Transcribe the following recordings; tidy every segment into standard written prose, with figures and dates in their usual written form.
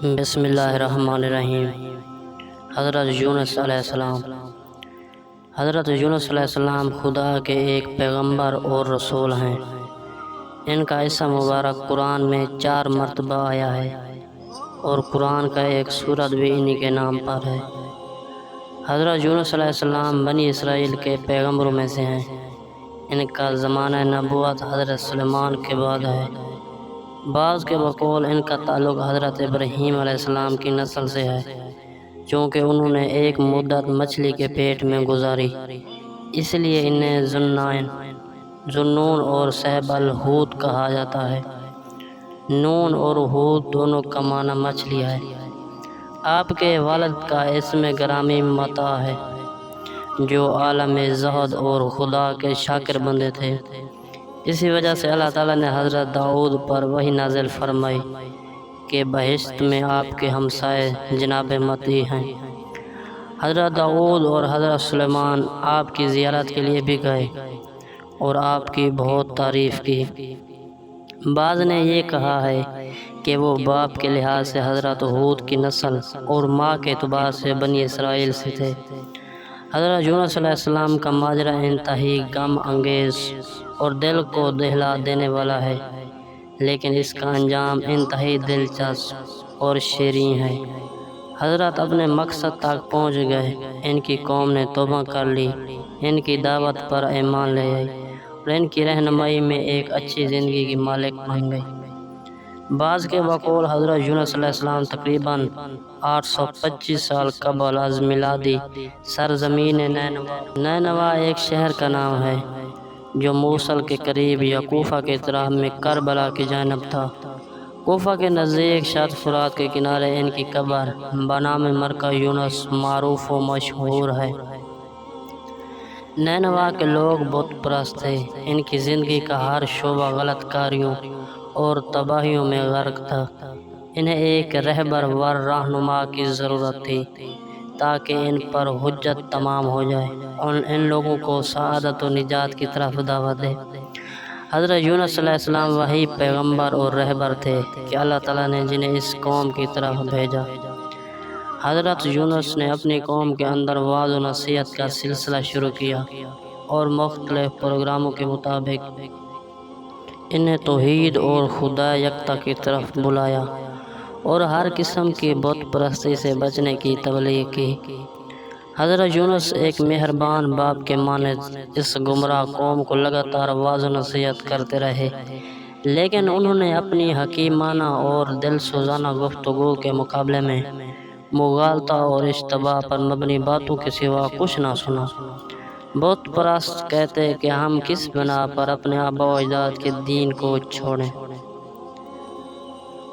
بسم اللہ الرحمن الرحیم۔ حضرت یونس علیہ السلام۔ حضرت یونس علیہ السلام خدا کے ایک پیغمبر اور رسول ہیں۔ ان کا اسم مبارک قرآن میں 4 مرتبہ آیا ہے اور قرآن کا ایک سورت بھی انہی کے نام پر ہے۔ حضرت یونس علیہ السلام بنی اسرائیل کے پیغمبروں میں سے ہیں۔ ان کا زمانہ نبوت حضرت سلیمان کے بعد ہے۔ بعض کے بقول ان کا تعلق حضرت ابراہیم علیہ السلام کی نسل سے ہے، چونکہ انہوں نے ایک مدت مچھلی کے پیٹ میں گزاری، اس لیے انہیں ذوالنون اور صاحب الحوت کہا جاتا ہے۔ نون اور حوت دونوں کا معنی مچھلی ہے۔ آپ کے والد کا اسم گرامی متا ہے، جو عالم زہد اور خدا کے شاکر بندے تھے۔ اسی وجہ سے اللہ تعالیٰ نے حضرت داؤد پر وحی نازل فرمائی کہ بہشت میں آپ کے ہمسائے جناب متی ہیں۔ حضرت داؤد اور حضرت سلیمان آپ کی زیارت کے لیے بھی گئے اور آپ کی بہت تعریف کی۔ بعض نے یہ کہا ہے کہ وہ باپ کے لحاظ سے حضرت حود کی نسل اور ماں کے اعتبار سے بنی اسرائیل سے تھے۔ حضرت یونس علیہ السلام کا ماجرا انتہائی غم انگیز اور دل کو دہلا دینے والا ہے، لیکن اس کا انجام انتہائی دلچسپ اور شیریں ہے۔ حضرت اپنے مقصد تک پہنچ گئے۔ ان کی قوم نے توبہ کر لی، ان کی دعوت پر ایمان لے آئی اور ان کی رہنمائی میں ایک اچھی زندگی کی مالک بن گئی۔ بعض کے بقول حضرت یونس علیہ السلام تقریباً 825 سال قبل از میلادی سرزمین نینوا ایک شہر کا نام ہے جو موصل کے قریب یا کوفہ کے اطراف میں کربلا کی جانب تھا۔ کوفہ کے نزدیک شط فرات کے کنارے ان کی قبر بنام مرکہ یونس معروف و مشہور ہے۔ نینوا کے لوگ بت پرست تھے۔ ان کی زندگی کا ہر شعبہ غلط کاریوں اور تباہیوں میں غرق تھا۔ انہیں ایک رہبر و رہنما کی ضرورت تھی تاکہ ان پر حجت تمام ہو جائے اور ان لوگوں کو سعادت و نجات کی طرف دعوت دے۔ حضرت یونس علیہ السلام وہی پیغمبر اور رہبر تھے کہ اللہ تعالیٰ نے جنہیں اس قوم کی طرف بھیجا۔ حضرت یونس نے اپنی قوم کے اندر وعظ و نصیحت کا سلسلہ شروع کیا اور مختلف پروگراموں کے مطابق انہیں توحید اور خدا یکتا کی طرف بلایا اور ہر قسم کی بت پرستی سے بچنے کی تبلیغ کی۔ حضرت یونس ایک مہربان باپ کے مانند اس گمراہ قوم کو لگاتار وعظ و نصیحت کرتے رہے، لیکن انہوں نے اپنی حکیمانہ اور دل سوزانہ گفتگو کے مقابلے میں مغالطہ اور اشتباہ پر مبنی باتوں کے سوا کچھ نہ سنا۔ بت پرست کہتے کہ ہم کس بنا پر اپنے آباء و اجداد کے دین کو چھوڑیں۔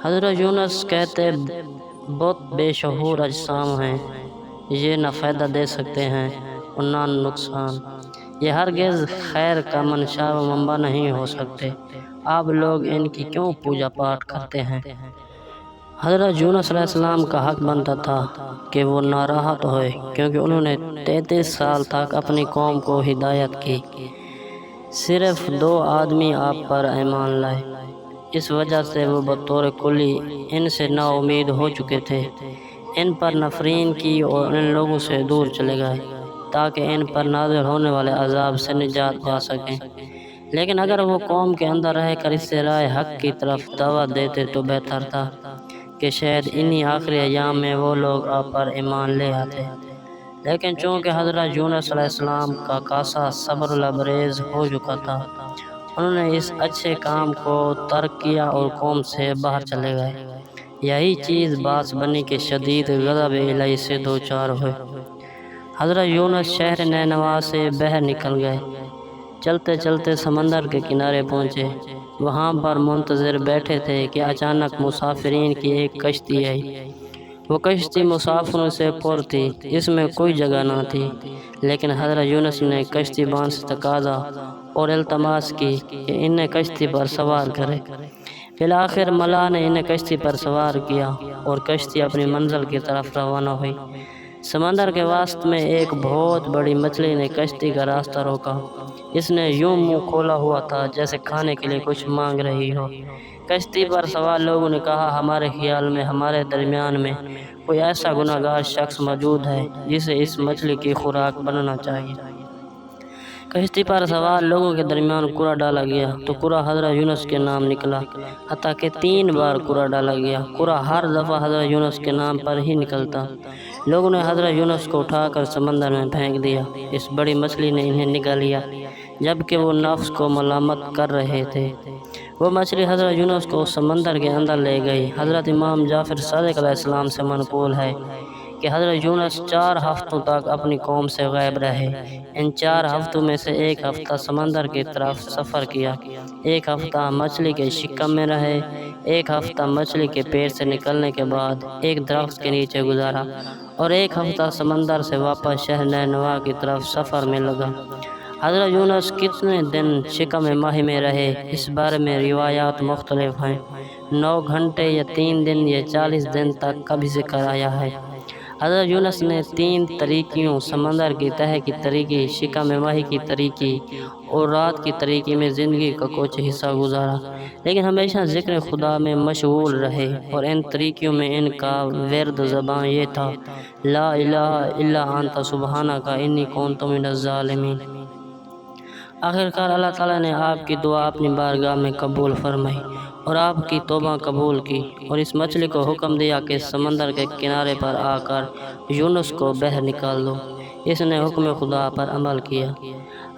حضرت یونس کہتے بت بے شعور اجسام ہیں، یہ نہ فائدہ دے سکتے ہیں اور نہ نقصان، یہ ہرگز خیر کا منشا و منبع نہیں ہو سکتے، آپ لوگ ان کی کیوں پوجا پاٹ کرتے ہیں؟ حضرت یونس علیہ السلام کا حق بنتا تھا کہ وہ ناراحت ہوئے، کیونکہ انہوں نے 33 سال تک اپنی قوم کو ہدایت کی۔ صرف 2 آدمی آپ پر ایمان لائے، اس وجہ سے وہ بطور کلی ان سے نا امید ہو چکے تھے۔ ان پر نفرین کی اور ان لوگوں سے دور چلے گئے تاکہ ان پر نازل ہونے والے عذاب سے نجات پا سکیں، لیکن اگر وہ قوم کے اندر رہ کر اس سے رائے حق کی طرف دعوت دیتے تو بہتر تھا کہ شاید انہی آخری ایام میں وہ لوگ آپ پر ایمان لے آتے، لیکن چونکہ حضرت یونس علیہ السلام کا کاسہ صبر لبریز ہو چکا تھا، انہوں نے اس اچھے کام کو ترک کیا اور قوم سے باہر چلے گئے۔ یہی چیز باعث بنی کہ شدید غضب الہی سے دوچار ہوئے۔ حضرت یونس شہر نینوا سے باہر نکل گئے، چلتے چلتے سمندر کے کنارے پہنچے۔ وہاں پر منتظر بیٹھے تھے کہ اچانک مسافرین کی ایک کشتی آئی۔ وہ کشتی مسافروں سے پر تھی، اس میں کوئی جگہ نہ تھی، لیکن حضرت یونس نے کشتی بان سے تقاضا اور التماس کی کہ انہیں کشتی پر سوار کرے۔ بالآخر ملا نے انہیں کشتی پر سوار کیا اور کشتی اپنی منزل کی طرف روانہ ہوئی۔ سمندر کے وسط میں ایک بہت بڑی مچھلی نے کشتی کا راستہ روکا۔ اس نے یوں منہ کھولا ہوا تھا جیسے کھانے کے لیے کچھ مانگ رہی ہو۔ کشتی پر سوار لوگوں نے کہا ہمارے خیال میں ہمارے درمیان میں کوئی ایسا گناہ گار شخص موجود ہے جسے اس مچھلی کی خوراک بننا چاہیے۔ کشتی پر سوار لوگوں کے درمیان کوڑا ڈالا گیا تو کوڑا حضرت یونس کے نام نکلا، حتیٰ کہ 3 بار کوڑا ڈالا گیا۔ کوڑا ہر دفعہ حضرت یونس کے نام پر ہی نکلتا۔ لوگوں نے حضرت یونس کو اٹھا کر سمندر میں پھینک دیا۔ اس بڑی مچھلی نے انہیں نگل لیا جبکہ وہ نفس کو ملامت کر رہے تھے۔ وہ مچھلی حضرت یونس کو سمندر کے اندر لے گئی۔ حضرت امام جعفر صادق علیہ السلام سے منقول ہے کہ حضرت یونس 4 ہفتوں تک اپنی قوم سے غائب رہے۔ ان 4 ہفتوں میں سے 1 ہفتہ سمندر کی طرف سفر کیا، 1 ہفتہ مچھلی کے شکم میں رہے، 1 ہفتہ مچھلی کے پیٹ سے نکلنے کے بعد ایک درخت کے نیچے گزارا اور 1 ہفتہ سمندر سے واپس شہر نینوا کی طرف سفر میں لگا۔ حضرت یونس کتنے دن شکم ماہی میں رہے اس بارے میں روایات مختلف ہیں۔ 9 گھنٹے یا 3 دن یا 40 دن تک کا بھی ذکر آیا ہے۔ حضرت یونس نے 3 طریقوں، سمندر کی تہہ کی طریقی، شکم ماہی کی طریقی اور رات کی طریقی میں زندگی کا کچھ حصہ گزارا، لیکن ہمیشہ ذکر خدا میں مشغول رہے، اور ان طریقوں میں ان کا ورد زبان یہ تھا: لا الہ الا انت سبحانک انی کنت من الظالمین۔ آخرکار اللہ تعالیٰ نے آپ کی دعا اپنی بارگاہ میں قبول فرمائی اور آپ کی توبہ قبول کی، اور اس مچھلی کو حکم دیا کہ سمندر کے کنارے پر آ کر یونس کو باہر نکال دو۔ اس نے حکم خدا پر عمل کیا۔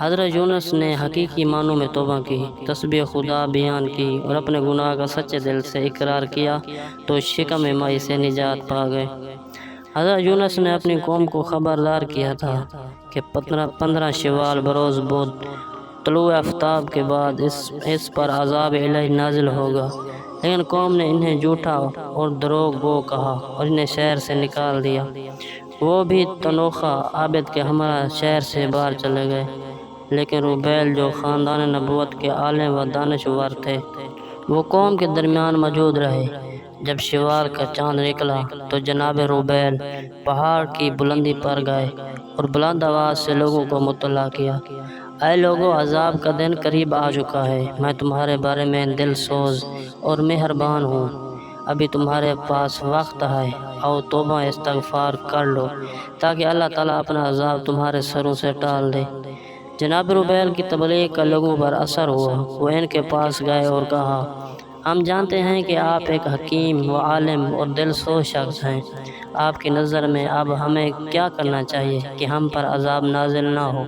حضرت یونس نے حقیقی معنوں میں توبہ کی، تسبیح خدا بیان کی اور اپنے گناہ کا سچے دل سے اقرار کیا تو شکم ماہی سے نجات پا گئے۔ حضرت یونس نے اپنی قوم کو خبردار کیا تھا کہ 15 شوال بروز بدھ طلوع آفتاب کے بعد اس پر عذاب الہی نازل ہوگا، لیکن قوم نے انہیں جھوٹا اور دروغ گو کہا اور انہیں شہر سے نکال دیا۔ وہ بھی تنوخہ عابد کے ہمراہ شہر سے باہر چلے گئے، لیکن روبیل جو خاندان نبوت کے عالم و دانشور تھے وہ قوم کے درمیان موجود رہے۔ جب شوال کا چاند نکلا تو جناب روبیل پہاڑ کی بلندی پر گئے اور بلند آواز سے لوگوں کو مطلع کیا: اے لوگو، عذاب کا دن قریب آ چکا ہے۔ میں تمہارے بارے میں دل سوز اور مہربان ہوں۔ ابھی تمہارے پاس وقت ہے، آؤ توبہ استغفار کر لو تاکہ اللہ تعالیٰ اپنا عذاب تمہارے سروں سے ٹال دے۔ جناب روبیل کی تبلیغ کا لوگوں پر اثر ہوا۔ وہ ان کے پاس گئے اور کہا: ہم جانتے ہیں کہ آپ ایک حکیم و عالم اور دل سوز شخص ہیں۔ آپ کی نظر میں اب ہمیں کیا کرنا چاہیے کہ ہم پر عذاب نازل نہ ہو؟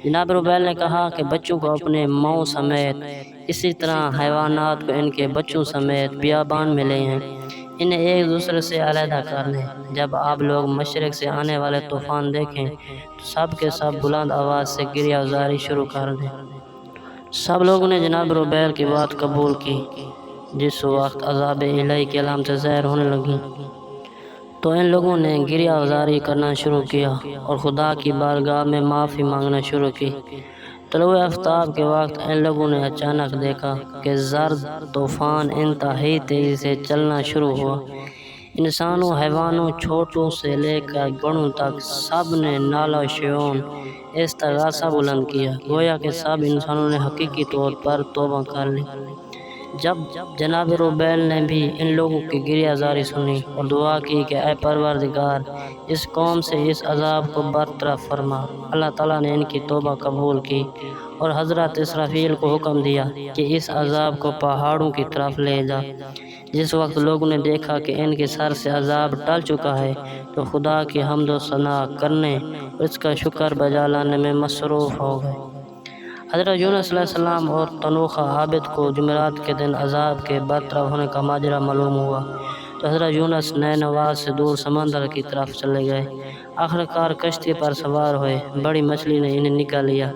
جناب روبیل نے کہا کہ بچوں کو اپنے ماؤں سمیت، اسی طرح حیوانات کو ان کے بچوں سمیت بیابان میں لے ہیں، انہیں ایک دوسرے سے علیحدہ کر لیں۔ جب آپ لوگ مشرق سے آنے والے طوفان دیکھیں تو سب کے سب بلند آواز سے گریہ زاری شروع کر دیں۔ سب لوگوں نے جناب روبیل کی بات قبول کی۔ جس وقت عذاب الہی کی علامتیں ظاہر ہونے لگیں تو ان لوگوں نے گریہ زاری کرنا شروع کیا اور خدا کی بارگاہ میں معافی مانگنا شروع کی۔ طلوع آفتاب کے وقت ان لوگوں نے اچانک دیکھا کہ زرد طوفان انتہائی تیزی سے چلنا شروع ہوا۔ انسانوں، حیوانوں، چھوٹوں سے لے کر بڑوں تک سب نے نعل و شیون استغاثہ بلند کیا، گویا کہ سب انسانوں نے حقیقی طور پر توبہ کر لی۔ جب جناب روبیل نے بھی ان لوگوں کی گریہ زاری سنی اور دعا کی کہ اے پروردگار، اس قوم سے اس عذاب کو برطرف فرما، اللہ تعالیٰ نے ان کی توبہ قبول کی اور حضرت اسرافیل کو حکم دیا کہ اس عذاب کو پہاڑوں کی طرف لے جا۔ جس وقت لوگوں نے دیکھا کہ ان کے سر سے عذاب ٹل چکا ہے تو خدا کی حمد و ثنا کرنے اور اس کا شکر بجا لانے میں مصروف ہو گئے۔ حضرت یونس علیہ السلام اور تنوخہ عابد کو جمعرات کے دن عذاب کے برطرف ہونے کا ماجرا معلوم ہوا تو حضرت یونس نینوا سے دور سمندر کی طرف چلے گئے۔ آخرکار کشتی پر سوار ہوئے، بڑی مچھلی نے انہیں نکال لیا۔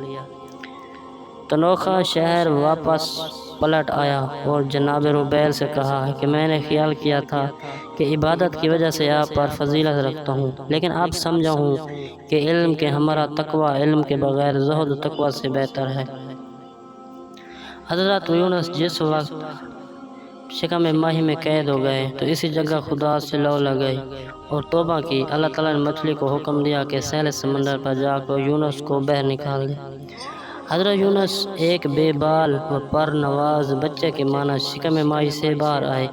تنوخہ شہر واپس پلٹ آیا اور جناب روبیل سے کہا کہ میں نے خیال کیا تھا کہ عبادت کی وجہ سے آپ پر فضیلت رکھتا ہوں، لیکن اب سمجھا ہوں کہ علم کے ہمارا تقوی علم کے بغیر زہد و تقوی سے بہتر ہے۔ حضرت یونس جس وقت شکم ماہی میں قید ہو گئے تو اسی جگہ خدا سے لو لگئی اور توبہ کی۔ اللہ تعالیٰ نے مچھلی کو حکم دیا کہ سیل سمندر پر جا کر یونس کو باہر نکال دے۔ حضرت یونس ایک بے بال و پر نواز بچے کے مانا شکم مائی سے باہر آئے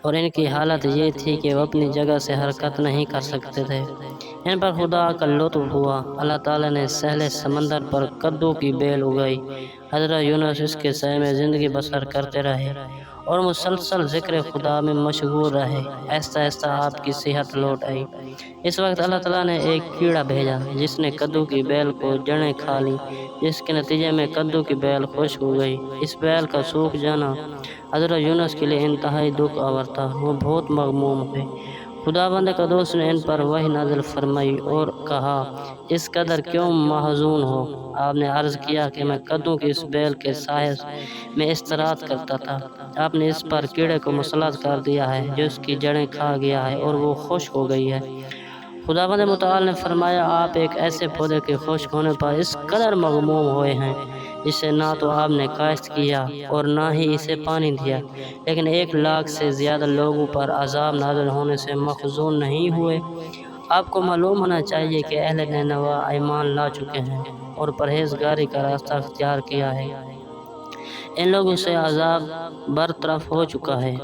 اور ان کی حالت یہ تھی کہ وہ اپنی جگہ سے حرکت نہیں کر سکتے تھے۔ ان پر خدا کا لطف ہوا، اللہ تعالیٰ نے سہل سمندر پر کدو کی بیل اگائی۔ حضرت یونس اس کے سائے میں زندگی بسر کرتے رہے اور مسلسل ذکر خدا میں مشغول رہے۔ آہستہ آہستہ آپ کی صحت لوٹ آئی۔ اس وقت اللہ تعالیٰ نے ایک کیڑا بھیجا جس نے کدو کی بیل کو جڑیں کھا لی، جس کے نتیجے میں کدو کی بیل خشک ہو گئی۔ اس بیل کا سوکھ جانا حضرت یونس کے لیے انتہائی دکھ آور تھا۔ وہ بہت مغموم ہوئے۔ خداوند قدوس نے ان پر وحی نازل فرمائی اور کہا، اس قدر کیوں محزون ہو؟ آپ نے عرض کیا کہ میں کدو کی اس بیل کے سائے میں استراحت کرتا تھا۔ آپ نے اس پر کیڑے کو مسلط کر دیا ہے جو اس کی جڑیں کھا گیا ہے اور وہ خشک ہو گئی ہے۔ خداوند متعال نے فرمایا، آپ ایک ایسے پودے کے خشک ہونے پر اس قدر مغموم ہوئے ہیں جسے نہ تو آپ نے کاشت کیا اور نہ ہی اسے پانی دیا، لیکن 1,00,000 سے زیادہ لوگوں پر عذاب نازل ہونے سے محزون نہیں ہوئے۔ آپ کو معلوم ہونا چاہیے کہ اہل نینوا ایمان لا چکے ہیں اور پرہیزگاری کا راستہ اختیار کیا ہے۔ ان لوگوں سے عذاب برطرف ہو چکا ہے۔